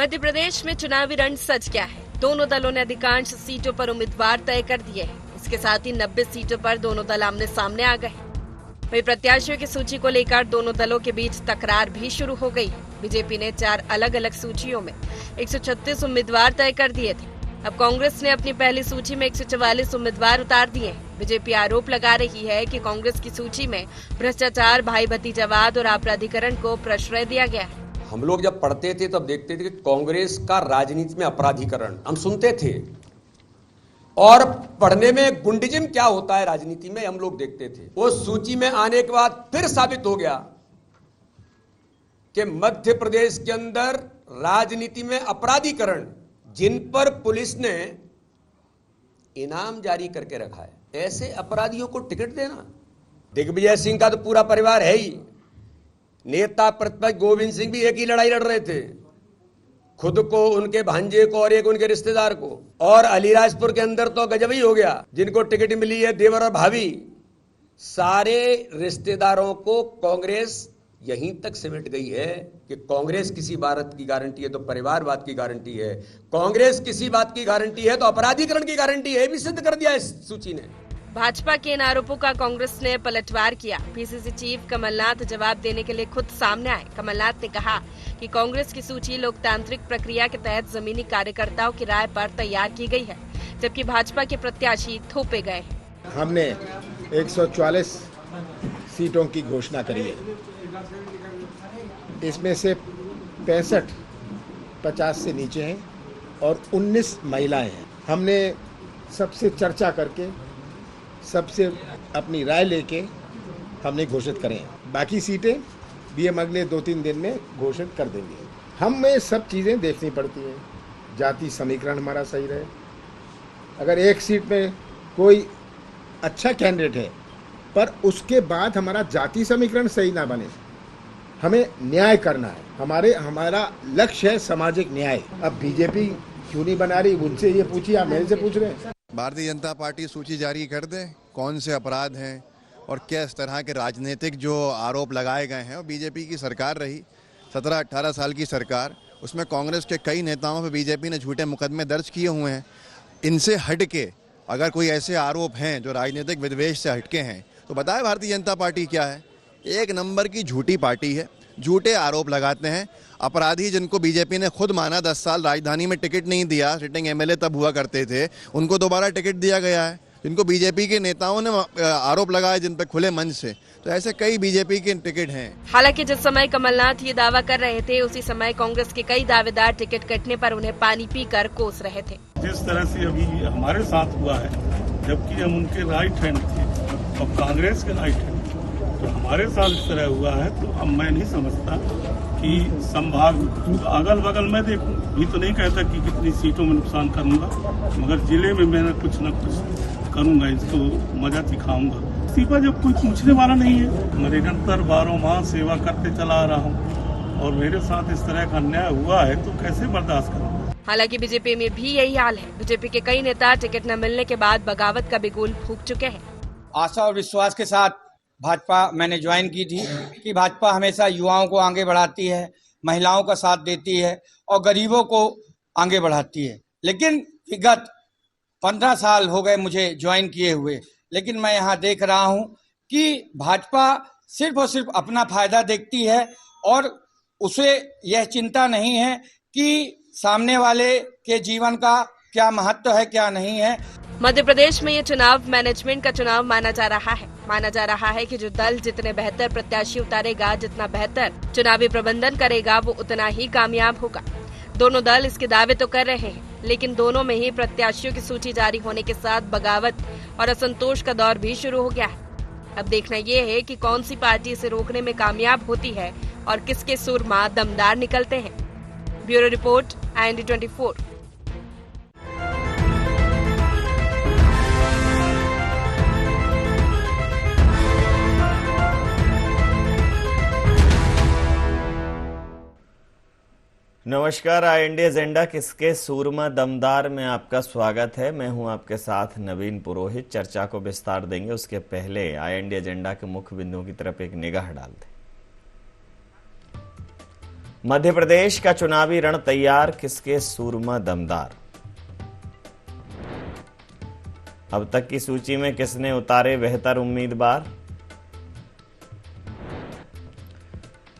मध्य प्रदेश में चुनावी रण सज गया है। दोनों दलों ने अधिकांश सीटों पर उम्मीदवार तय कर दिए हैं। इसके साथ ही 90 सीटों पर दोनों दल आमने सामने आ गए। वहीं प्रत्याशियों की सूची को लेकर दोनों दलों के बीच तकरार भी शुरू हो गई। बीजेपी ने 4 अलग अलग सूचियों में 136 उम्मीदवार तय कर दिए थे। अब कांग्रेस ने अपनी पहली सूची में 144 उम्मीदवार उतार दिए हैं। बीजेपी आरोप लगा रही है कि कांग्रेस की सूची में भ्रष्टाचार, भाई भतीजावाद और आपराधिकरण को प्रश्रय दिया गया है। हम लोग जब पढ़ते थे तब देखते थे कि कांग्रेस का राजनीति में अपराधीकरण हम सुनते थे, और पढ़ने में गुंडिज्म क्या होता है राजनीति में हम लोग देखते थे। उस सूची में आने के बाद फिर साबित हो गया कि मध्य प्रदेश के अंदर राजनीति में अपराधीकरण, जिन पर पुलिस ने इनाम जारी करके रखा है, ऐसे अपराधियों को टिकट देना। दिग्विजय सिंह का तो पूरा परिवार है ही। नेता प्रतिपक्ष गोविंद सिंह भी एक ही लड़ाई लड़ रहे थे, खुद को, उनके भांजे को और एक उनके रिश्तेदार को। और अलीराजपुर के अंदर तो गजब ही हो गया, जिनको टिकट मिली है देवर और भाभी, सारे रिश्तेदारों को कांग्रेस यहीं तक सिमट गई है कि कांग्रेस किसी बात की गारंटी है तो परिवारवाद की गारंटी है, कांग्रेस किसी बात की गारंटी है तो अपराधीकरण की गारंटी है। भी सिद्ध कर दिया इस सूची ने। भाजपा के इन आरोपों का कांग्रेस ने पलटवार किया। पीसीसी चीफ कमलनाथ जवाब देने के लिए खुद सामने आए। कमलनाथ ने कहा कि कांग्रेस की सूची लोकतांत्रिक प्रक्रिया के तहत जमीनी कार्यकर्ताओं की राय पर तैयार की गई है, जबकि भाजपा के प्रत्याशी थोपे गए हैं। हमने 144 सीटों की घोषणा करी है। इसमें से 65 50 से नीचे हैं और 19 महिलाएं हैं। हमने सबसे चर्चा करके, सबसे अपनी राय लेके हमने घोषित करें। बाकी सीटें भी हम अगले 2-3 दिन में घोषित कर देंगे। हमें सब चीज़ें देखनी पड़ती हैं। जाति समीकरण हमारा सही रहे। अगर एक सीट में कोई अच्छा कैंडिडेट है पर उसके बाद हमारा जाति समीकरण सही ना बने, हमें न्याय करना है। हमारा लक्ष्य है सामाजिक न्याय। अब बीजेपी क्यों नहीं बना रही, उनसे ये पूछिए, आप मेरे से पूछ रहे हैं। भारतीय जनता पार्टी सूची जारी कर दे, कौन से अपराध हैं और किस तरह के राजनीतिक जो आरोप लगाए गए हैं। और बीजेपी की सरकार रही 17-18 साल की सरकार, उसमें कांग्रेस के कई नेताओं पर बीजेपी ने झूठे मुकदमे दर्ज किए हुए हैं। इनसे हटके अगर कोई ऐसे आरोप हैं जो राजनीतिक विद्वेष से हटके हैं तो बताए भारतीय जनता पार्टी क्या है। एक नंबर की झूठी पार्टी है, झूठे आरोप लगाते हैं। अपराधी जिनको बीजेपी ने खुद माना 10 साल राजधानी में टिकट नहीं दिया, सिटिंग एमएलए तब हुआ करते थे, उनको दोबारा टिकट दिया गया है। जिनको बीजेपी के नेताओं ने आरोप लगाए जिन पर खुले मंच से, तो ऐसे कई बीजेपी के टिकट हैं। हालांकि जिस समय कमलनाथ ये दावा कर रहे थे, उसी समय कांग्रेस के कई दावेदार टिकट कटने पर उन्हें पानी पीकर कोस रहे थे। जिस तरह से अभी हमारे साथ हुआ है, जबकि हम उनके राइट हैंड थे और कांग्रेस के राइट हैंड, तो हमारे साथ इस तरह हुआ है, तो अब मैं नहीं समझता कि संभाग अगल बगल में देखूं भी तो नहीं कहता कि कितनी सीटों में नुकसान करूंगा, मगर जिले में मैं कुछ न कुछ करूंगा, इसको मजा दिखाऊंगा। इसी पर जब कोई पूछने वाला नहीं है, मैं निरंतर 12 माह सेवा करते चला आ रहा हूँ और मेरे साथ इस तरह का अन्याय हुआ है तो कैसे बर्दाश्त करूँ। हालांकि बीजेपी में भी यही हाल है। बीजेपी के कई नेता टिकट न मिलने के बाद बगावत का बिगुल फूंक चुके हैं। आशा और विश्वास के साथ भाजपा मैंने ज्वाइन की थी कि भाजपा हमेशा युवाओं को आगे बढ़ाती है, महिलाओं का साथ देती है और गरीबों को आगे बढ़ाती है। लेकिन विगत 15 साल हो गए मुझे ज्वाइन किए हुए, लेकिन मैं यहाँ देख रहा हूँ कि भाजपा सिर्फ और सिर्फ अपना फायदा देखती है और उसे यह चिंता नहीं है कि सामने वाले के जीवन का क्या महत्व है, क्या नहीं है। मध्य प्रदेश में ये चुनाव मैनेजमेंट का चुनाव माना जा रहा है। माना जा रहा है कि जो दल जितने बेहतर प्रत्याशी उतारेगा, जितना बेहतर चुनावी प्रबंधन करेगा, वो उतना ही कामयाब होगा। दोनों दल इसके दावे तो कर रहे हैं, लेकिन दोनों में ही प्रत्याशियों की सूची जारी होने के साथ बगावत और असंतोष का दौर भी शुरू हो गया है। अब देखना ये है कि कौन सी पार्टी इसे रोकने में कामयाब होती है और किसके सुरमा दमदार निकलते हैं। Bureau report, IND 24। नमस्कार, IND एजेंडा किसके सूरमा दमदार में आपका स्वागत है। मैं हूं आपके साथ नवीन पुरोहित। चर्चा को विस्तार देंगे, उसके पहले IND एजेंडा के मुख्य बिंदुओं की तरफ एक निगाह डालते हैं। मध्य प्रदेश का चुनावी रण तैयार, किसके सूरमा दमदार। अब तक की सूची में किसने उतारे बेहतर उम्मीदवार।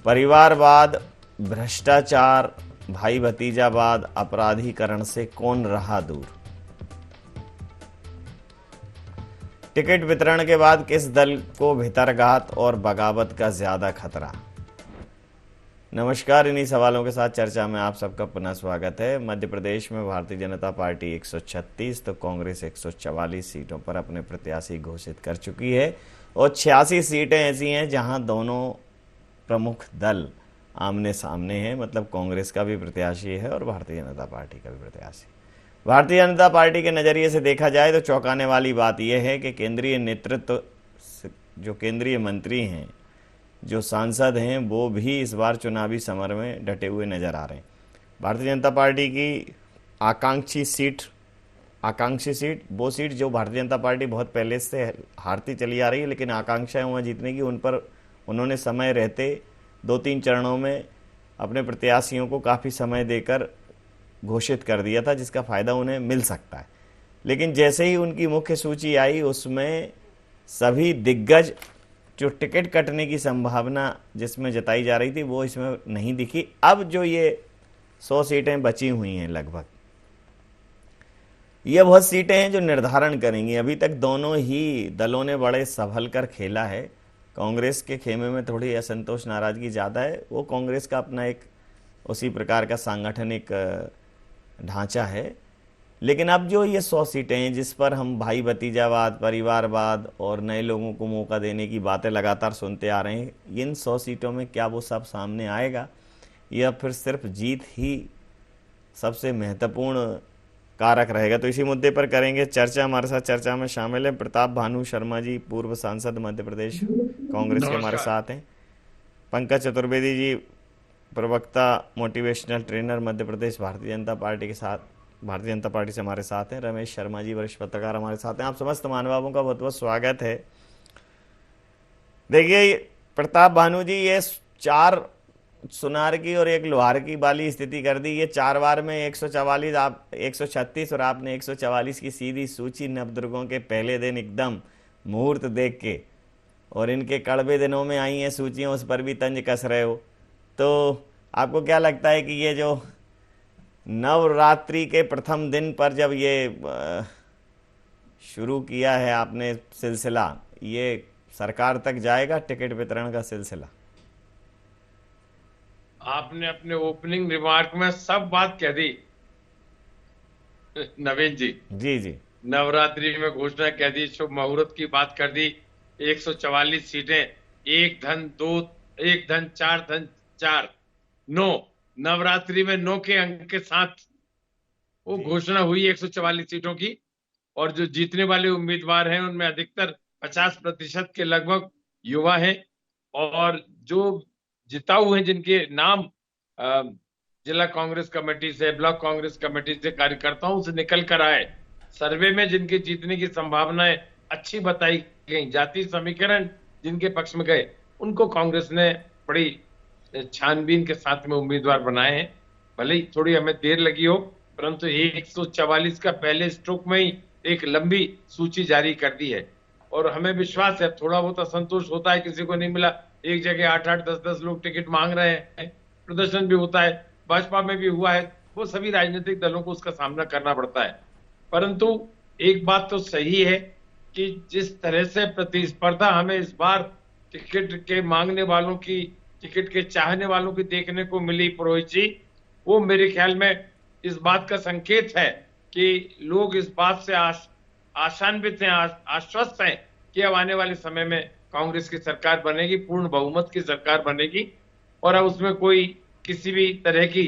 परिवारवाद, भ्रष्टाचार, भाई भतीजावाद, अपराधीकरण से कौन रहा दूर। टिकट वितरण के बाद किस दल को भितरघात और बगावत का ज्यादा खतरा। नमस्कार, इन्हीं सवालों के साथ चर्चा में आप सबका पुनः स्वागत है। मध्य प्रदेश में भारतीय जनता पार्टी 136 तो कांग्रेस 144 सीटों पर अपने प्रत्याशी घोषित कर चुकी है और 86 सीटें ऐसी हैं जहां दोनों प्रमुख दल आमने सामने हैं, मतलब कांग्रेस का भी प्रत्याशी है और भारतीय जनता पार्टी का भी प्रत्याशी। भारतीय जनता पार्टी के नजरिए से देखा जाए तो चौंकाने वाली बात यह है कि केंद्रीय नेतृत्व, जो केंद्रीय मंत्री हैं, जो सांसद हैं, वो भी इस बार चुनावी समर में डटे हुए नजर आ रहे हैं। भारतीय जनता पार्टी की आकांक्षी सीट वो सीट जो भारतीय जनता पार्टी बहुत पहले से हारती चली आ रही है, लेकिन आकांक्षाएं वहाँ जीतने की, उन पर उन्होंने समय रहते 2-3 चरणों में अपने प्रत्याशियों को काफ़ी समय देकर घोषित कर दिया था, जिसका फ़ायदा उन्हें मिल सकता है। लेकिन जैसे ही उनकी मुख्य सूची आई, उसमें सभी दिग्गज जो टिकट कटने की संभावना जिसमें जताई जा रही थी वो इसमें नहीं दिखी। अब जो ये 100 सीटें बची हुई हैं लगभग, ये बहुत सीटें हैं जो निर्धारण करेंगी। अभी तक दोनों ही दलों ने बड़े संभल कर खेला है। कांग्रेस के खेमे में थोड़ी असंतोष, नाराजगी ज़्यादा है। वो कांग्रेस का अपना एक उसी प्रकार का सांगठनिक ढांचा है। लेकिन अब जो ये 100 सीटें हैं जिस पर हम भाई भतीजावाद, परिवारवाद और नए लोगों को मौका देने की बातें लगातार सुनते आ रहे हैं, इन 100 सीटों में क्या वो सब सामने आएगा या फिर सिर्फ जीत ही सबसे महत्वपूर्ण कारक रहेगा। तो इसी मुद्दे पर करेंगे चर्चा। हमारे साथ चर्चा में शामिल है प्रताप भानु शर्मा जी, पूर्व सांसद मध्य प्रदेश कांग्रेस के हमारे साथ हैं। पंकज चतुर्वेदी जी, प्रवक्ता, motivational trainer, Madhya Pradesh Bharatiya Janata party से हमारे साथ हैं। रमेश शर्मा जी, वरिष्ठ पत्रकार, हमारे साथ हैं। आप समस्त महानुभावों का बहुत बहुत स्वागत है। देखिए प्रताप भानु जी, ये 4 सुनार की और 1 लोहार की वाली स्थिति कर दी। ये 4 बार में 144, आप 136 और आपने 144 की सीधी सूची नवदुर्गों के पहले दिन एकदम मुहूर्त देख के, और इनके कड़वे दिनों में आई हैं सूचियां, उस पर भी तंज कस रहे हो। तो आपको क्या लगता है कि ये जो नवरात्रि के प्रथम दिन पर जब ये शुरू किया है आपने सिलसिला, ये सरकार तक जाएगा टिकट वितरण का सिलसिला? आपने अपने ओपनिंग रिमार्क में सब बात कह दी नवीन जी। जी। नवरात्रि में घोषणा कह दी, शुभ मुहूर्त की बात कर दी। 144 सीटें, 1 धन 2, 1 धन 4 धन 4, 9, नवरात्रि में 9 के अंक के साथ वो घोषणा हुई 144 सीटों की। और जो जीतने वाले उम्मीदवार हैं उनमें अधिकतर 50% के लगभग युवा हैं, और जो जिताऊ हैं जिनके नाम जिला कांग्रेस कमेटी से, ब्लॉक कांग्रेस कमेटी से, कार्यकर्ताओं से निकल कर आए, सर्वे में जिनके जीतने की संभावनाएं अच्छी बताई गई, जाति समीकरण जिनके पक्ष में गए, उनको कांग्रेस ने बड़ी छानबीन के साथ में उम्मीदवार बनाए हैं। भले ही थोड़ी हमें देर लगी हो, परंतु 144 का पहले स्ट्रोक में ही एक लंबी सूची जारी कर दी है। और हमें विश्वास है, थोड़ा बहुत असंतोष होता है, किसी को नहीं मिला, एक जगह 8-8, 10-10 लोग टिकट मांग रहे हैं, प्रदर्शन भी होता है, भाजपा में भी हुआ है, वो सभी राजनीतिक दलों को उसका सामना करना पड़ता है। परंतु एक बात तो सही है कि जिस तरह से प्रतिस्पर्धा हमें इस बार टिकट के मांगने वालों की, टिकट के चाहने वालों की देखने को मिली पुरोहित जी, वो मेरे ख्याल में इस बात का संकेत है कि लोग इस बात से आशान्वित हैं, आश्वस्त हैं कि अब आने वाले समय में कांग्रेस की सरकार बनेगी, पूर्ण बहुमत की सरकार बनेगी, और अब उसमें कोई किसी भी तरह की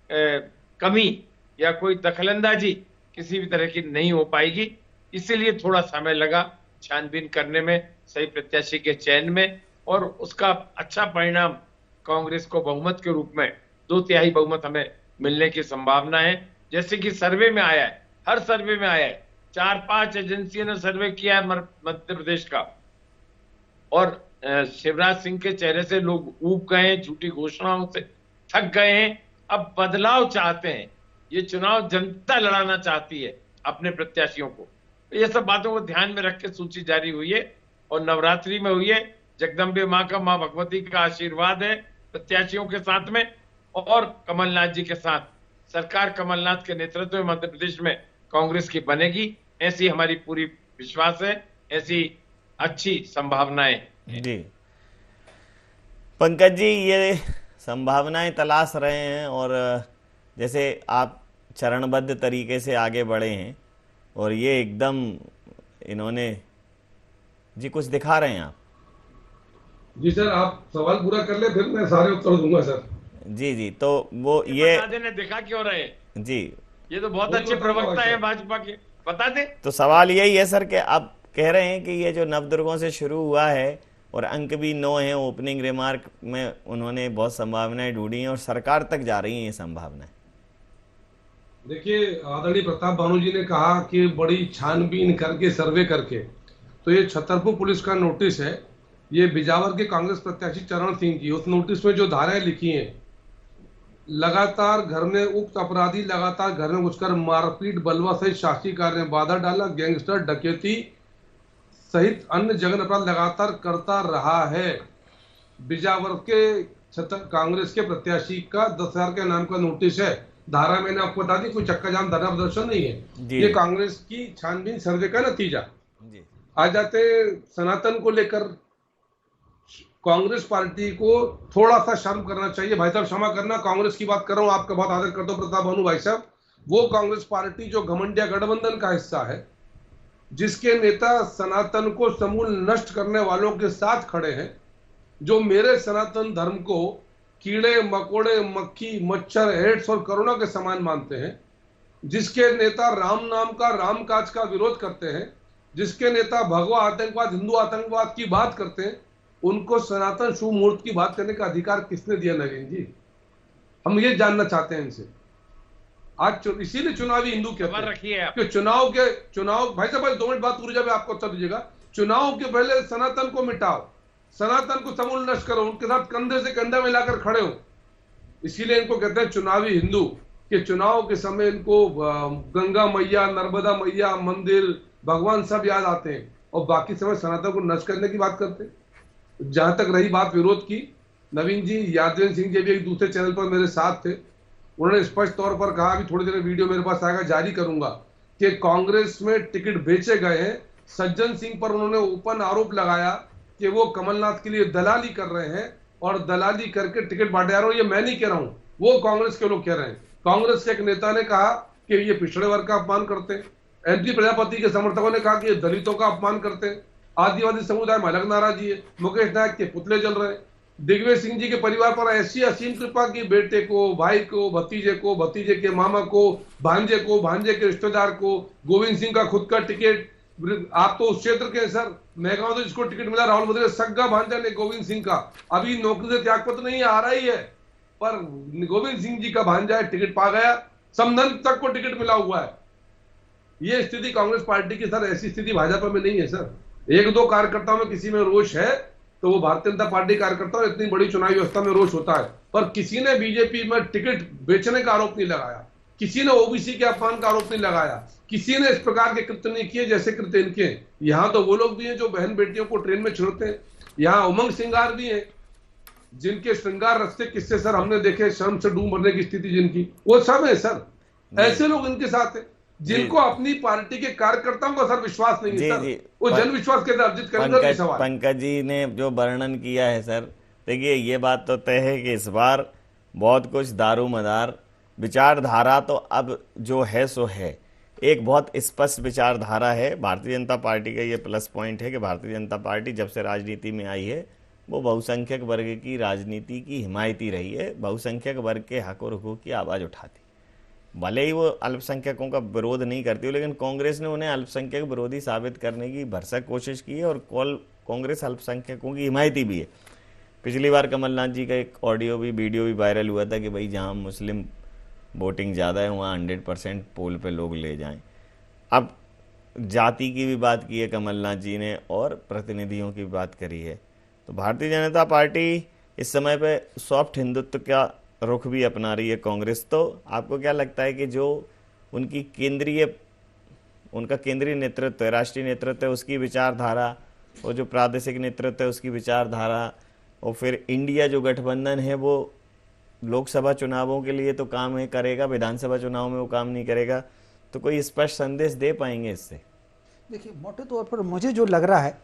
कमी या कोई दखलंदाजी किसी भी तरह की नहीं हो पाएगी। इसीलिए थोड़ा समय लगा छानबीन करने में, सही प्रत्याशी के चयन में, और उसका अच्छा परिणाम कांग्रेस को बहुमत के रूप में 2/3 बहुमत हमें मिलने की संभावना है। जैसे कि सर्वे में आया है, हर सर्वे में आया है, 4-5 एजेंसियों ने सर्वे किया है मध्य प्रदेश का, और शिवराज सिंह के चेहरे से लोग ऊब गए हैं झूठी घोषणाओं से, थक गए हैं, अब बदलाव चाहते हैं। ये चुनाव जनता लड़ाना चाहती है अपने प्रत्याशियों को। ये सब बातों को ध्यान में रख के सूची जारी हुई है और नवरात्रि में हुई है। जगदम्बे माँ का, माँ भगवती का आशीर्वाद है प्रत्याशियों के साथ में और कमलनाथ जी के साथ। सरकार कमलनाथ के नेतृत्व में मध्य प्रदेश में कांग्रेस की बनेगी, ऐसी हमारी पूरी विश्वास है, ऐसी अच्छी संभावनाएं हैं। जी पंकज जी, ये संभावनाएं तलाश रहे हैं और जैसे आप चरणबद्ध तरीके से आगे बढ़े हैं और ये एकदम इन्होंने जी कुछ दिखा रहे हैं आप। जी सर, आप सवाल पूरा कर ले फिर मैं सारे उत्तर दूंगा सर। जी जी, तो वो ये बता देने दिखा क्यों रहे जी, ये तो बहुत अच्छे प्रवक्ता है भाजपा के, बता दे। तो सवाल यही है सर कि आप कह रहे हैं कि ये जो नवदुर्गों से शुरू हुआ है और अंक भी 9 है, ओपनिंग रिमार्क में उन्होंने बहुत संभावनाएं ढूंढी हैं और सरकार तक जा रही हैं ये संभावनाएं। देखिए, आदरणीय प्रताप भानु जी ने कहा कि बड़ी छानबीन करके सर्वे करके, तो ये छतरपुर पुलिस का नोटिस है, ये बिजावर के कांग्रेस प्रत्याशी चरण सिंह की, उस नोटिस में जो धाराएं लिखी हैं, लगातार घर में उक्त अपराधी लगातार घर में घुसकर मारपीट, बलवा सहित शासकीय कार्य में बाधा डाला, गैंगस्टर, डकैती सहित अन्य जघन्य अपराध लगातार करता रहा है। बिजावर के कांग्रेस के प्रत्याशी का 10,000 के नाम का नोटिस है। धारा मैंने आपको बता दी, कोई चक्का जाम धरना प्रदर्शन नहीं है, ये कांग्रेस की छानबीन सर्वे का नतीजा। आ जाते सनातन को लेकर, कांग्रेस पार्टी को थोड़ा सा शर्म करना चाहिए। भाई साहब क्षमा करना, कांग्रेस की बात कर रहा हूं, आपका बहुत आदर करता हूं प्रताप भानु भाई साहब। वो कांग्रेस पार्टी जो घमंडिया गठबंधन का हिस्सा है, जिसके नेता सनातन को समूल नष्ट करने वालों के साथ खड़े हैं, जो मेरे सनातन धर्म को कीड़े मकोड़े, मक्खी, मच्छर, एड्स और कोरोना के समान मानते हैं, जिसके नेता राम नाम का, राम काज का विरोध करते हैं, जिसके नेता भगवा आतंकवाद, हिंदू आतंकवाद की बात करते हैं, उनको सनातन शुभ मुहूर्त की बात करने का अधिकार किसने दिया नवीन जी? हम ये जानना चाहते हैं इनसे। आज इसीलिए चुनावी हिंदू कहते हैं कि चुनाव भाई साहब 2 मिनट बात पूरी जब आपको उत्तर दीजिएगा। चुनाव के पहले सनातन को मिटाओ, सनातन को समूल नष्ट करो, उनके साथ कंधे से कंधा मिलाकर खड़े हो। इसीलिए इनको कहते हैं चुनावी हिंदू, कि चुनाव के समय इनको गंगा मैया, नर्मदा मैया, मंदिर, भगवान सब याद आते हैं और बाकी समय सनातन को नष्ट करने की बात करते हैं। जहां तक रही बात विरोध की, नवीन जी, यादवेंद्र सिंह जी भी एक दूसरे चैनल पर मेरे साथ थे, उन्होंने स्पष्ट तौर पर कहा, अभी थोड़ी देर में वीडियो मेरे पास आएगा, जारी करूंगा, कि कांग्रेस में टिकट बेचे गए हैं। सज्जन सिंह पर उन्होंने ओपन आरोप लगाया कि वो कमलनाथ के लिए दलाली कर रहे हैं और दलाली करके टिकट बांटे जा रहे हो। ये मैं नहीं कह रहा हूं, वो कांग्रेस के लोग कह रहे हैं। कांग्रेस के एक नेता ने कहा कि ये पिछड़े वर्ग का अपमान करते हैं। एनपी प्रजापति के समर्थकों ने कहा कि ये दलितों का अपमान करते हैं। आदिवासी समुदाय में अलग नाराजगी है। मुकेश नायक के पुतले जल रहे हैं। दिग्विजय सिंह जी के परिवार पर ऐसी असीम कृपा की बेटे को, भाई को, भतीजे के मामा को, भांजे को, भांजे के रिश्तेदार को, गोविंद सिंह का खुद का टिकट। आप तो उस क्षेत्र के सर, मैं कहूं तो जिसको टिकट मिला राहुल बद्रे सग्गा भांजा ने गोविंद सिंह का, अभी नौकरी से त्यागपत्र नहीं आ रही है, पर गोविंद सिंह जी का भांजा है, टिकट पा गया। समधन तक को टिकट मिला हुआ है। ये स्थिति कांग्रेस पार्टी की सर, ऐसी स्थिति भाजपा में नहीं है सर। 1-2 कार्यकर्ताओं में किसी में रोष है तो वो भारतीय जनता पार्टी कार्यकर्ताओं, इतनी बड़ी चुनावी व्यवस्था में रोष होता है, पर किसी ने बीजेपी में टिकट बेचने का आरोप नहीं लगाया, किसी ने ओबीसी के अपमान का आरोप नहीं लगाया, किसी ने इस प्रकार के कृत्य नहीं किए जैसे कृत्य इनके। यहाँ तो वो लोग भी हैं जो बहन बेटियों को ट्रेन में छोड़ते हैं। यहाँ उमंग श्रृंगार भी है, जिनके श्रृंगार रस्ते किससे सर हमने देखे, शर्म से डूब मरने की स्थिति जिनकी, वो सब है सर। ऐसे लोग इनके साथ है जिनको अपनी पार्टी के कार्यकर्ताओं का सर विश्वास नहीं है सर। वो जन विश्वास कैसे अर्जित करेंगे? पंकज जी ने जो वर्णन किया है सर, देखिए ये बात तो तय है कि इस बार बहुत कुछ दारूमदार विचारधारा तो अब जो है सो है, एक बहुत स्पष्ट विचारधारा है। भारतीय जनता पार्टी का ये प्लस पॉइंट है कि भारतीय जनता पार्टी जब से राजनीति में आई है वो बहुसंख्यक वर्ग की राजनीति की हिमायती रही है, बहुसंख्यक वर्ग के हक और हुकूक की आवाज़ उठाती। भले ही वो अल्पसंख्यकों का विरोध नहीं करती हो, लेकिन कांग्रेस ने उन्हें अल्पसंख्यक विरोधी साबित करने की भरसक कोशिश की है और कांग्रेस अल्पसंख्यकों की हिमायती भी है। पिछली बार कमलनाथ जी का एक ऑडियो भी, वीडियो भी वायरल हुआ था कि भाई जहां मुस्लिम वोटिंग ज़्यादा है वहाँ 100% पोल पे लोग ले जाएं। अब जाति की भी बात की है कमलनाथ जी ने और प्रतिनिधियों की भी बात करी है। तो भारतीय जनता पार्टी इस समय पे सॉफ्ट हिंदुत्व का रुख भी अपना रही है कांग्रेस। तो आपको क्या लगता है कि जो उनका केंद्रीय नेतृत्व है, राष्ट्रीय नेतृत्व है, उसकी विचारधारा और जो प्रादेशिक नेतृत्व है उसकी विचारधारा और फिर इंडिया जो गठबंधन है वो लोकसभा चुनावों के लिए तो काम है करेगा, विधानसभा चुनाव में वो काम नहीं करेगा, तो कोई स्पष्ट संदेश दे पाएंगे इससे? देखिए, मोटे तौर पर मुझे जो लग रहा है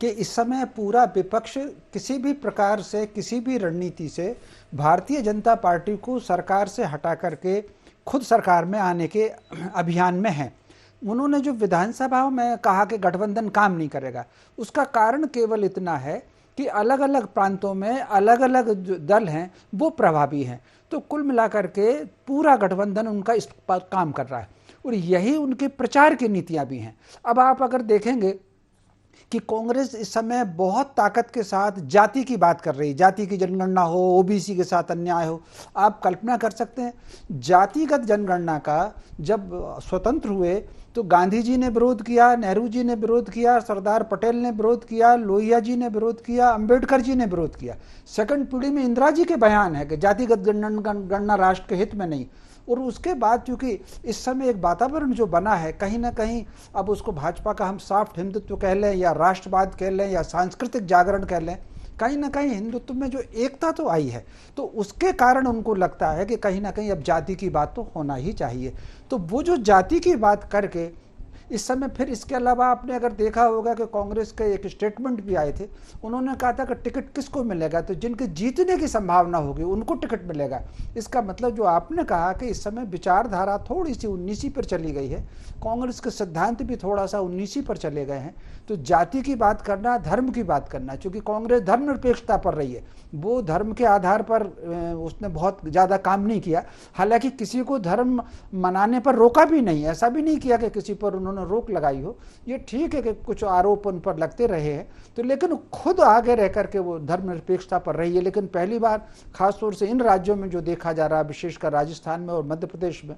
कि इस समय पूरा विपक्ष किसी भी प्रकार से, किसी भी रणनीति से भारतीय जनता पार्टी को सरकार से हटा करके खुद सरकार में आने के अभियान में है। उन्होंने जो विधानसभा में कहा कि गठबंधन काम नहीं करेगा, उसका कारण केवल इतना है कि अलग अलग प्रांतों में अलग अलग जो दल हैं वो प्रभावी हैं। तो कुल मिलाकर के पूरा गठबंधन उनका इस पर काम कर रहा है और यही उनके प्रचार की नीतियां भी हैं। अब आप अगर देखेंगे कि कांग्रेस इस समय बहुत ताकत के साथ जाति की बात कर रही है, जाति की जनगणना हो, ओबीसी के साथ अन्याय हो। आप कल्पना कर सकते हैं जातिगत जनगणना का जब स्वतंत्र हुए तो गांधी जी ने विरोध किया, नेहरू जी ने विरोध किया, सरदार पटेल ने विरोध किया, लोहिया जी ने विरोध किया, अंबेडकर जी ने विरोध किया। सेकंड पीढ़ी में इंदिरा जी के बयान है कि जातिगत जनगणना राष्ट्र के हित में नहीं। और उसके बाद चूंकि इस समय एक वातावरण जो बना है, कहीं ना कहीं अब उसको भाजपा का हम सॉफ्ट हिंदुत्व कह लें या राष्ट्रवाद कह लें या सांस्कृतिक जागरण कह लें, कहीं ना कहीं हिंदुत्व में जो एकता तो आई है, तो उसके कारण उनको लगता है कि कहीं ना कहीं अब जाति की बात तो होना ही चाहिए। तो वो जो जाति की बात करके इस समय, फिर इसके अलावा आपने अगर देखा होगा कि कांग्रेस के एक स्टेटमेंट भी आए थे, उन्होंने कहा था कि टिकट किसको मिलेगा, तो जिनके जीतने की संभावना होगी उनको टिकट मिलेगा। इसका मतलब जो आपने कहा कि इस समय विचारधारा थोड़ी सी 19 पर चली गई है, कांग्रेस के सिद्धांत भी थोड़ा सा 19 पर चले गए हैं। तो जाति की बात करना, धर्म की बात करना, चूंकि कांग्रेस धर्मनिरपेक्षता पर रही है, वो धर्म के आधार पर उसने बहुत ज़्यादा काम नहीं किया। हालांकि किसी को धर्म मनाने पर रोका भी नहीं, ऐसा भी नहीं किया कि किसी पर उन्होंने रोक लगाई हो। ये ठीक है कि कुछ आरोप उन पर लगते रहे हैं, तो लेकिन खुद आगे रह करके वो धर्मनिरपेक्षता पर रही है। लेकिन पहली बार खासतौर से इन राज्यों में जो देखा जा रहा है, विशेषकर राजस्थान में और मध्य प्रदेश में,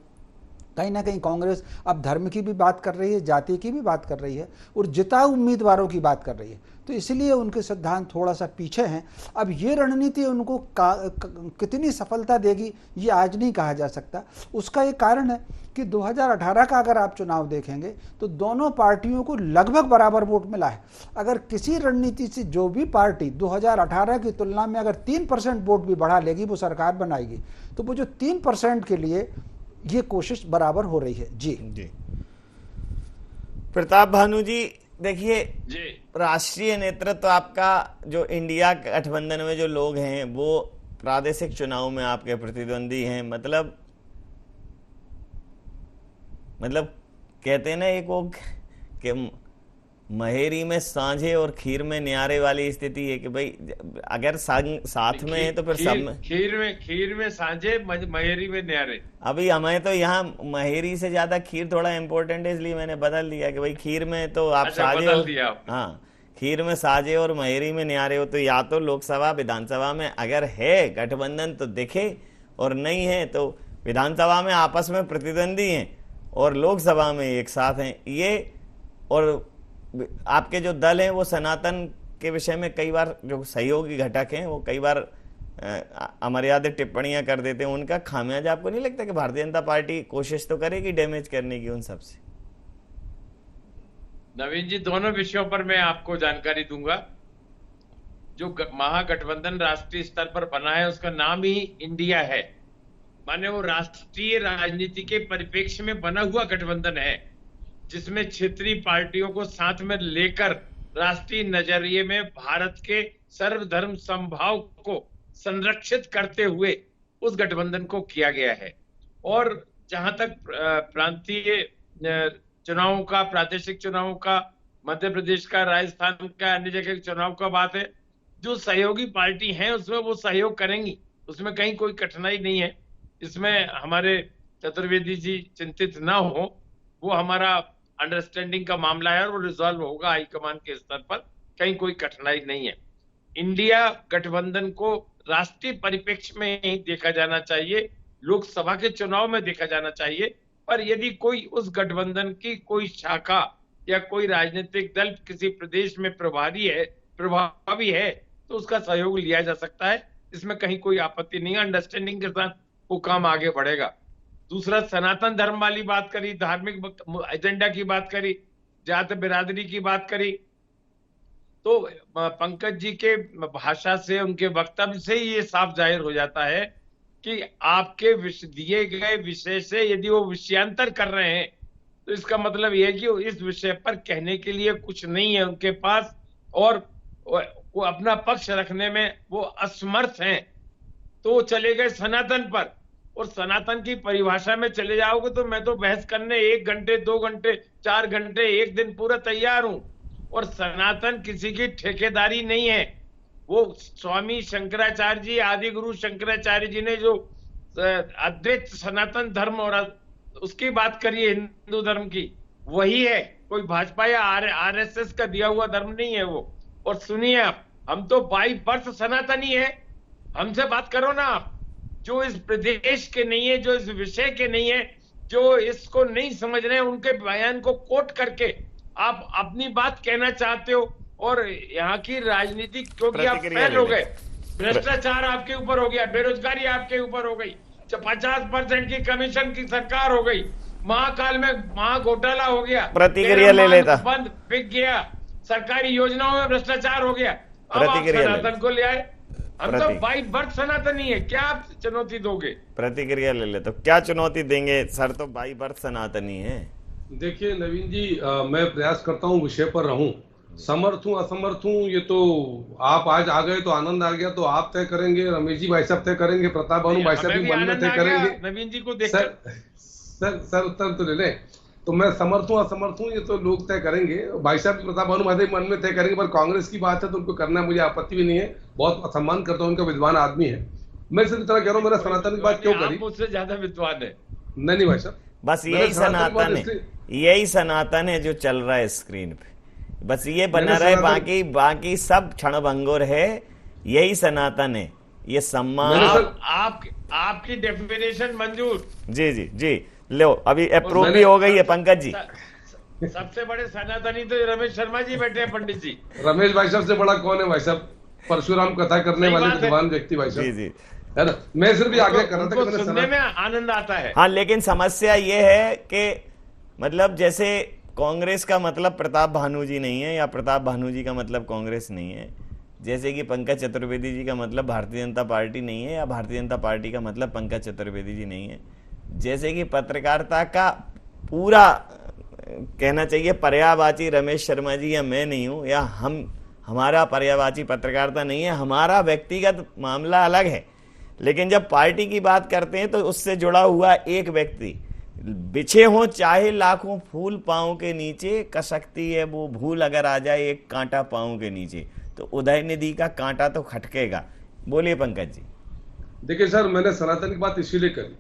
कहीं ना कहीं कांग्रेस अब धर्म की भी बात कर रही है, जाति की भी बात कर रही है और जिताऊ उम्मीदवारों की बात कर रही है। तो इसलिए उनके सिद्धांत थोड़ा सा पीछे हैं। अब ये रणनीति उनको कितनी सफलता देगी ये आज नहीं कहा जा सकता। उसका एक कारण है कि 2018 का अगर आप चुनाव देखेंगे तो दोनों पार्टियों को लगभग बराबर वोट मिला है। अगर किसी रणनीति से जो भी पार्टी 2018 की तुलना में अगर 3% वोट भी बढ़ा लेगी, वो सरकार बनाएगी। तो वो जो 3% के लिए ये कोशिश बराबर हो रही है। जी प्रताप भानु जी, देखिए राष्ट्रीय नेतृत्व आपका जो इंडिया गठबंधन में जो लोग हैं वो प्रादेशिक चुनाव में आपके प्रतिद्वंदी हैं। मतलब कहते हैं ना एक वो कि महेरी में सांझे और खीर में न्यारे वाली स्थिति है कि भाई अगर साथ में है तो फिर सब में खीर में सांझे, महेरी में न्यारे। अभी हमें तो यहाँ महेरी से ज्यादा खीर थोड़ा इम्पोर्टेंट है, इसलिए मैंने बदल दिया कि भाई खीर में तो आप साझे और, हाँ, खीर में साझे और महेरी में न्यारे हो। तो या तो लोकसभा विधानसभा में अगर है गठबंधन तो दिखे, और नहीं है तो विधानसभा में आपस में प्रतिद्वंदी हैं और लोकसभा में एक साथ हैं। ये और आपके जो दल हैं वो सनातन के विषय में कई बार जो सहयोगी घटक हैं वो कई बार अमर्यादित टिप्पणियां कर देते हैं। उनका खामियाजा आपको नहीं लगता कि भारतीय जनता पार्टी कोशिश तो करेगी डैमेज करने की उन सबसे? नवीन जी, दोनों विषयों पर मैं आपको जानकारी दूंगा। जो महागठबंधन राष्ट्रीय स्तर पर बना है उसका नाम ही इंडिया है, माने वो राष्ट्रीय राजनीति के परिप्रेक्ष्य में बना हुआ गठबंधन है, जिसमें क्षेत्रीय पार्टियों को साथ में लेकर राष्ट्रीय नजरिए में भारत के सर्वधर्म समभाव को संरक्षित करते हुए उस गठबंधन को किया गया है। और जहां तक प्रांतीय चुनावों का, प्रादेशिक चुनावों का, मध्य प्रदेश का, राजस्थान का, अन्य जगह के चुनाव का बात है, जो सहयोगी पार्टी हैं उसमें वो सहयोग करेंगी, उसमें कहीं कोई कठिनाई नहीं है। इसमें हमारे चतुर्वेदी जी चिंतित ना हो, वो हमारा अंडरस्टैंडिंग का मामला है और वो रिजॉल्व होगा हाईकमान के स्तर पर, कहीं कोई कठिनाई नहीं है। इंडिया गठबंधन को राष्ट्रीय परिप्रेक्ष्य में ही देखा जाना चाहिए, लोकसभा के चुनाव में देखा जाना चाहिए। पर यदि कोई उस गठबंधन की कोई शाखा या कोई राजनीतिक दल किसी प्रदेश में प्रभावी है तो उसका सहयोग लिया जा सकता है। इसमें कहीं कोई आपत्ति नहीं है, अंडरस्टैंडिंग के साथ वो काम आगे बढ़ेगा। दूसरा, सनातन धर्म वाली बात करी, धार्मिक एजेंडा की बात करी, जात बिरादरी की बात करी, तो पंकज जी के भाषा से, उनके वक्तव्य से ही ये साफ जाहिर हो जाता है कि आपके दिए गए विषय से यदि वो विषयांतर कर रहे हैं तो इसका मतलब यह है कि इस विषय पर कहने के लिए कुछ नहीं है उनके पास, और वो अपना पक्ष रखने में वो असमर्थ हैं। तो वो चले गए सनातन पर, और सनातन की परिभाषा में चले जाओगे तो मैं तो बहस करने 1 घंटे 2 घंटे 4 घंटे 1 दिन पूरा तैयार हूं। और सनातन किसी की ठेकेदारी नहीं है, वो स्वामी शंकराचार्य जी, आदि गुरु शंकराचार्य जी ने जो अद्वैत सनातन धर्म और उसकी बात करी है, हिंदू धर्म की, वही है, कोई भाजपा या आरएसएस का दिया हुआ धर्म नहीं है वो। और सुनिए आप, हम तो 22 वर्ष सनातनी है, हमसे बात करो ना आप, जो इस प्रदेश के नहीं है, जो इस विषय के नहीं है, जो इसको नहीं समझ रहे हैं, उनके बयान को कोट करके आप अपनी बात कहना चाहते हो। और यहाँ की राजनीति, क्योंकि आप फेल हो गए, भ्रष्टाचार आपके ऊपर हो गया, बेरोजगारी आपके ऊपर हो गई, 50% की कमीशन की सरकार हो गई, महाकाल में महा घोटाला हो गया, प्रतिक्रिया ले लेता, बंद बिक गया, सरकारी योजनाओं में भ्रष्टाचार हो गया, अब आप सनातन को ले आए। हम तो 22 वर्ष सनातनी है, क्या आप चुनौती दोगे? प्रतिक्रिया ले ले, तो क्या चुनौती देंगे सर? तो 22 वर्ष सनातनी है। देखिए नवीन जी, मैं प्रयास करता हूँ विषय पर रहूं, समर्थ हूँ असमर्थ हूँ ये तो आप आज आ गए तो आनंद आ गया, तो आप तय करेंगे, रमेश जी भाई साहब तय करेंगे, प्रताप भानु भाई साहब भी मन में तय करेंगे, नवीन जी को देख सर उत्तर तो ले लें। तो मैं समर्थ हूँ असमर्थ हूँ ये तो लोग तय करेंगे, भाई साहब प्रताप भानु भाई मन में तय करेंगे, पर कांग्रेस की बात है तो उनको करना मुझे आपत्ति भी नहीं है, बहुत सम्मान करता हूँ, उनका विद्वान आदमी है। मैं सिर्फ इतना कह रहा हूँ, मेरा सनातन की बात क्यों करी? मुझसे ज्यादा विद्वान है। नहीं भाई साहब, बस यही सनातन है, यही सनातन है जो चल रहा है स्क्रीन पे, बस ये बना रहे, बाकी सब क्षणभंगुर है, यही सनातन है, ये सम्मान। आपकी डेफिनेशन मंजूर। जी जी जी, लो अभी अप्रूव भी हो गई है पंकज जी। सबसे बड़े सनातनी तो रमेश शर्मा जी बैठे हैं, पंडित जी। रमेश भाई साहब से बड़ा कौन है भाई साहब? परशुराम कथा करने वाले विद्वान व्यक्ति भाई साहब। जी जी, है ना, मैं सिर्फ आगे कर रहा था कि सुनने में आनंद आता है। हाँ, लेकिन समस्या ये है कि मतलब जैसे कांग्रेस का मतलब प्रताप भानु जी नहीं है, या प्रताप भानु जी का मतलब कांग्रेस नहीं है, जैसे कि पंकज चतुर्वेदी जी का मतलब भारतीय जनता पार्टी नहीं है, या भारतीय जनता पार्टी का मतलब पंकज चतुर्वेदी जी नहीं है, जैसे कि पत्रकारिता का पूरा कहना चाहिए पर्यायवाची रमेश शर्मा जी या मैं नहीं हूँ, या हमारा पर्यायवाची पत्रकारिता नहीं है, हमारा व्यक्तिगत मामला अलग है। लेकिन जब पार्टी की बात करते हैं तो उससे जुड़ा हुआ एक व्यक्ति, बिछे हो चाहे लाखों फूल पांव के नीचे, कसकती है वो भूल अगर आ जाए एक कांटा पांव के नीचे, तो उदयनिधि का कांटा तो खटकेगा। बोलिए पंकज जी। देखिए सर, मैंने सनातन की बात इसीलिए करी,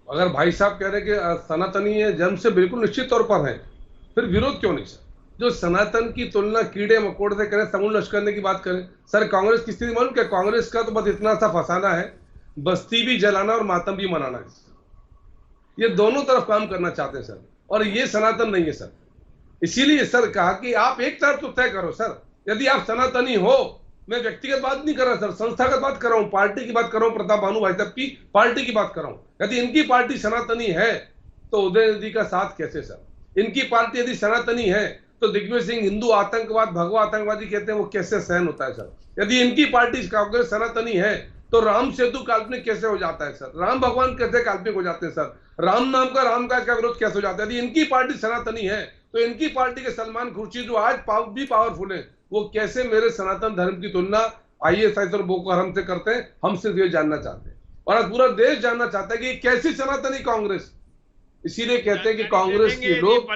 अगर भाई साहब कह रहे कि सनातनी है जन्म से बिल्कुल निश्चित तौर पर है, फिर विरोध क्यों नहीं सर? जो सनातन की तुलना कीड़े मकोड़े से करें, समूल नष्ट करने की बात करें, सर कांग्रेस की स्थिति मालूम क्या? कांग्रेस का तो बस इतना सा फसाना है, बस्ती भी जलाना और मातम भी मनाना है, ये दोनों तरफ काम करना चाहते हैं सर, और ये सनातन नहीं है सर। इसीलिए सर कहा कि आप एक तरफ तो तय करो सर, यदि आप सनातनी हो, मैं व्यक्तिगत बात नहीं कर रहा सर, संस्थागत बात कर रहा हूं, पार्टी की बात कर रहा हूं, प्रताप भानु भाई साहब की पार्टी की बात कर रहा हूं। यदि इनकी पार्टी सनातनी है तो उदयनिधि का साथ कैसे सर? इनकी पार्टी यदि सनातनी है तो दिग्विजय सिंह हिंदू आतंकवाद भगवा आतंकवादी कहते हैं, वो कैसे सहन होता है सर? यदि इनकी पार्टी कांग्रेस सनातनी है तो राम सेतु काल्पनिक कैसे हो जाता है सर? राम भगवान कैसे काल्पनिक हो जाते हैं सर? राम नाम का राम का क्या विरोध कैसे हो जाता है? यदि इनकी पार्टी सनातनी है तो इनकी पार्टी के सलमान खुर्शीद जो आज भी पावरफुल है, वो कैसे मेरे सनातन धर्म की तुलना आईएसआई और बोको हराम से करते हैं? हम सिर्फ ये जानना चाहते हैं, और आज पूरा देश जानना चाहता है कि कैसी सनातनी कांग्रेस। इसीलिए कहते हैं कि कांग्रेस के लोग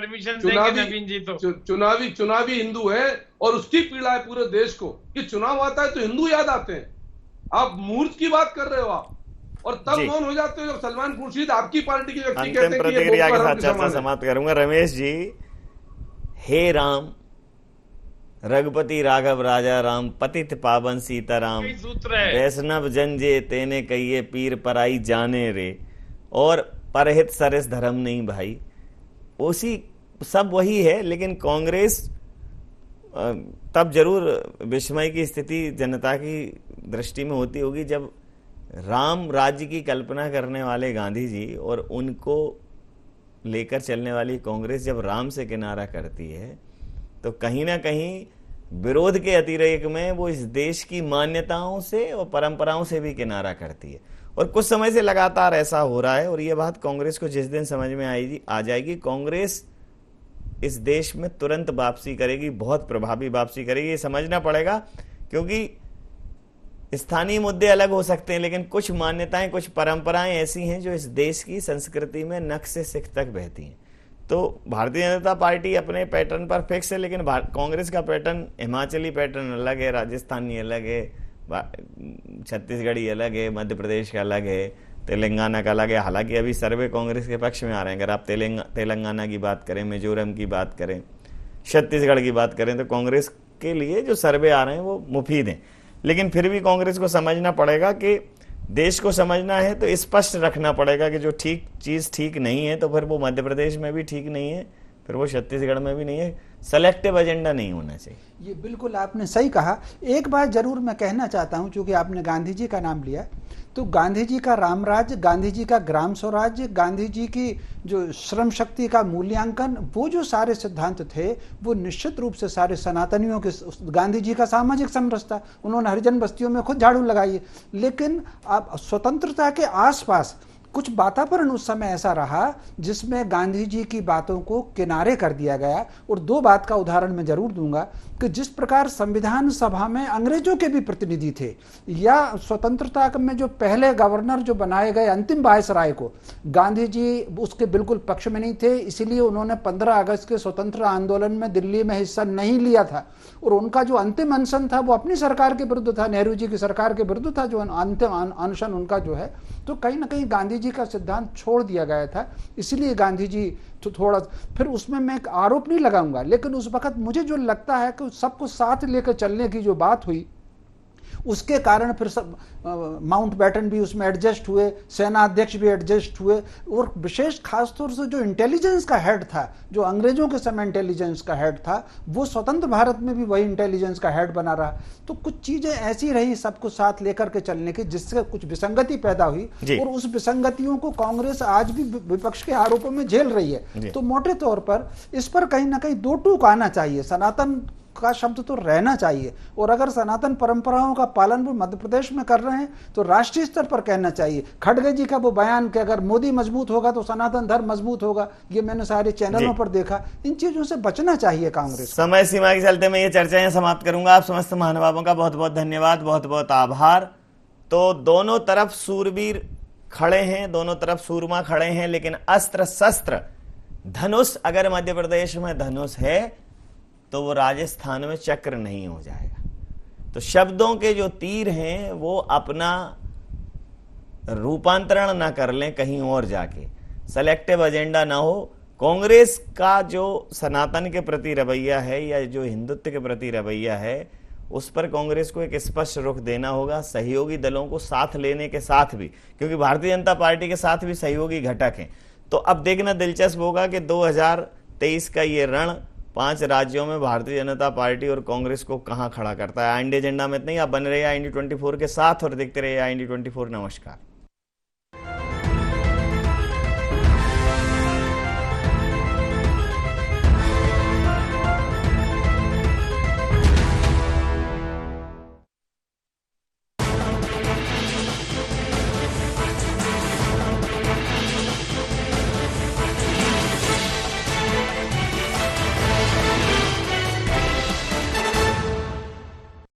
चुनावी हिंदू है, और उसकी पीड़ा है पूरे देश को कि चुनाव आता है तो हिंदू याद आते हैं। आप मूर्त की बात कर रहे हो आप, और तब मौन हो जाते हो जब सलमान खुर्शीद आपकी पार्टी के व्यक्ति कहते हैं कि ये प्रतिक्रिया के साथ चर्चा समाप्त करूंगा। रमेश जी, हे राम रघुपति राघव राजा राम, पतित पावन सीताराम, वैष्णव जन जे तेने कहिए पीर पराई जाने रे, और परहित सरस धर्म नहीं भाई, उसी सब वही है। लेकिन कांग्रेस तब जरूर विस्मय की स्थिति जनता की दृष्टि में होती होगी जब राम राज्य की कल्पना करने वाले गांधी जी और उनको लेकर चलने वाली कांग्रेस जब राम से किनारा करती है तो कहीं ना कहीं विरोध के अतिरेक में वो इस देश की मान्यताओं से और परंपराओं से भी किनारा करती है। और कुछ समय से लगातार ऐसा हो रहा है और ये बात कांग्रेस को जिस दिन समझ में आ जाएगी, कांग्रेस इस देश में तुरंत वापसी करेगी, बहुत प्रभावी वापसी करेगी। ये समझना पड़ेगा, क्योंकि स्थानीय मुद्दे अलग हो सकते हैं लेकिन कुछ मान्यताएं, कुछ परंपराएं ऐसी हैं जो इस देश की संस्कृति में नख से सिख तक बहती हैं। तो भारतीय जनता पार्टी अपने पैटर्न पर फिक्स है, लेकिन कांग्रेस का पैटर्न, हिमाचली पैटर्न अलग है, राजस्थानी अलग है, छत्तीसगढ़ी अलग है, मध्य प्रदेश का अलग है, तेलंगाना का अलग है। हालांकि अभी सर्वे कांग्रेस के पक्ष में आ रहे हैं। अगर आप तेलंगाना की बात करें, मिजोरम की बात करें, छत्तीसगढ़ की बात करें तो कांग्रेस के लिए जो सर्वे आ रहे हैं वो मुफीद हैं। लेकिन फिर भी कांग्रेस को समझना पड़ेगा कि देश को समझना है तो स्पष्ट रखना पड़ेगा कि जो चीज़ ठीक नहीं है तो फिर वो मध्य प्रदेश में भी ठीक नहीं है, फिर वो छत्तीसगढ़ में भी नहीं है। सेलेक्टिव एजेंडा नहीं होना चाहिए। ये बिल्कुल आपने सही कहा। एक बात जरूर मैं कहना चाहता हूं, क्योंकि आपने गांधी जी का नाम लिया, तो गांधी जी का रामराज्य, गांधी जी का ग्राम स्वराज्य, गांधी जी की जो श्रम शक्ति का मूल्यांकन, वो जो सारे सिद्धांत थे वो निश्चित रूप से सारे सनातनियों के, गांधी जी का सामाजिक समरसता, उन्होंने हरिजन बस्तियों में खुद झाड़ू लगाई। लेकिन अब स्वतंत्रता के आसपास कुछ वातावरण उस समय ऐसा रहा जिसमें गांधी जी की बातों को किनारे कर दिया गया। और दो बात का उदाहरण मैं जरूर दूंगा कि जिस प्रकार संविधान सभा में अंग्रेजों के भी प्रतिनिधि थे, या स्वतंत्रता में जो पहले गवर्नर जो बनाए गए अंतिम वायसराय को, गांधी जी उसके बिल्कुल पक्ष में नहीं थे, इसीलिए उन्होंने 15 अगस्त के स्वतंत्र आंदोलन में दिल्ली में हिस्सा नहीं लिया था। और उनका जो अंतिम अनशन था वो अपनी सरकार के विरुद्ध था, नेहरू जी की सरकार के विरुद्ध था जो अंतिम अनशन उनका जो है। तो कहीं ना कहीं गांधी जी का सिद्धांत छोड़ दिया गया था, इसलिए गांधी जी तो थोड़ा, फिर उसमें मैं एक आरोप नहीं लगाऊंगा, लेकिन उस वक्त मुझे जो लगता है कि सबको साथ लेकर चलने की जो बात हुई उसके कारण फिर सब माउंटबेटन भी उसमें एडजस्ट हुए, सेना अध्यक्ष भी एडजस्ट हुए, और विशेष खासतौर से जो इंटेलिजेंस का हेड था, जो अंग्रेजों के समय इंटेलिजेंस का हेड था, वो स्वतंत्र भारत में भी वही इंटेलिजेंस का हेड बना रहा। तो कुछ चीजें ऐसी रही सबको साथ लेकर के चलने की, जिससे कुछ विसंगति पैदा हुई, और उस विसंगतियों को कांग्रेस आज भी विपक्ष के आरोपों में झेल रही है। तो मोटे तौर पर इस पर कहीं ना कहीं दो टूक आना चाहिए, सनातन का शब्द तो रहना चाहिए, और अगर सनातन परंपराओं का पालन वो मध्य प्रदेश में कर रहे हैं तो राष्ट्रीय स्तर पर कहना चाहिए। खड़गे जी का वो बयान कि अगर मोदी मजबूत होगा तो सनातन धर्म मजबूत होगा, ये मैंने सारे चैनलों पर देखा। इन चीजों से बचना चाहिए कांग्रेस। समय सीमा के चलते मैं ये चर्चाएं समाप्त करूंगा। आप समस्त महानुभावों का बहुत बहुत धन्यवाद, बहुत बहुत आभार। तो दोनों तरफ सूरवीर खड़े हैं, दोनों तरफ सूरमा खड़े हैं, लेकिन अस्त्र शस्त्र धनुष, अगर मध्य प्रदेश में धनुष है तो वो राजस्थान में चक्र नहीं हो जाएगा। तो शब्दों के जो तीर हैं वो अपना रूपांतरण ना कर लें कहीं और जाके, सेलेक्टिव एजेंडा ना हो। कांग्रेस का जो सनातन के प्रति रवैया है या जो हिंदुत्व के प्रति रवैया है, उस पर कांग्रेस को एक स्पष्ट रुख देना होगा, सहयोगी दलों को साथ लेने के साथ भी, क्योंकि भारतीय जनता पार्टी के साथ भी सहयोगी घटक हैं। तो अब देखना दिलचस्प होगा कि 2023 का ये रण 5 राज्यों में भारतीय जनता पार्टी और कांग्रेस को कहां खड़ा करता है। इंडिया एजेंडा में इतना ही। आप बने रहिए IND24 के साथ और देखते रहिए IND24। नमस्कार।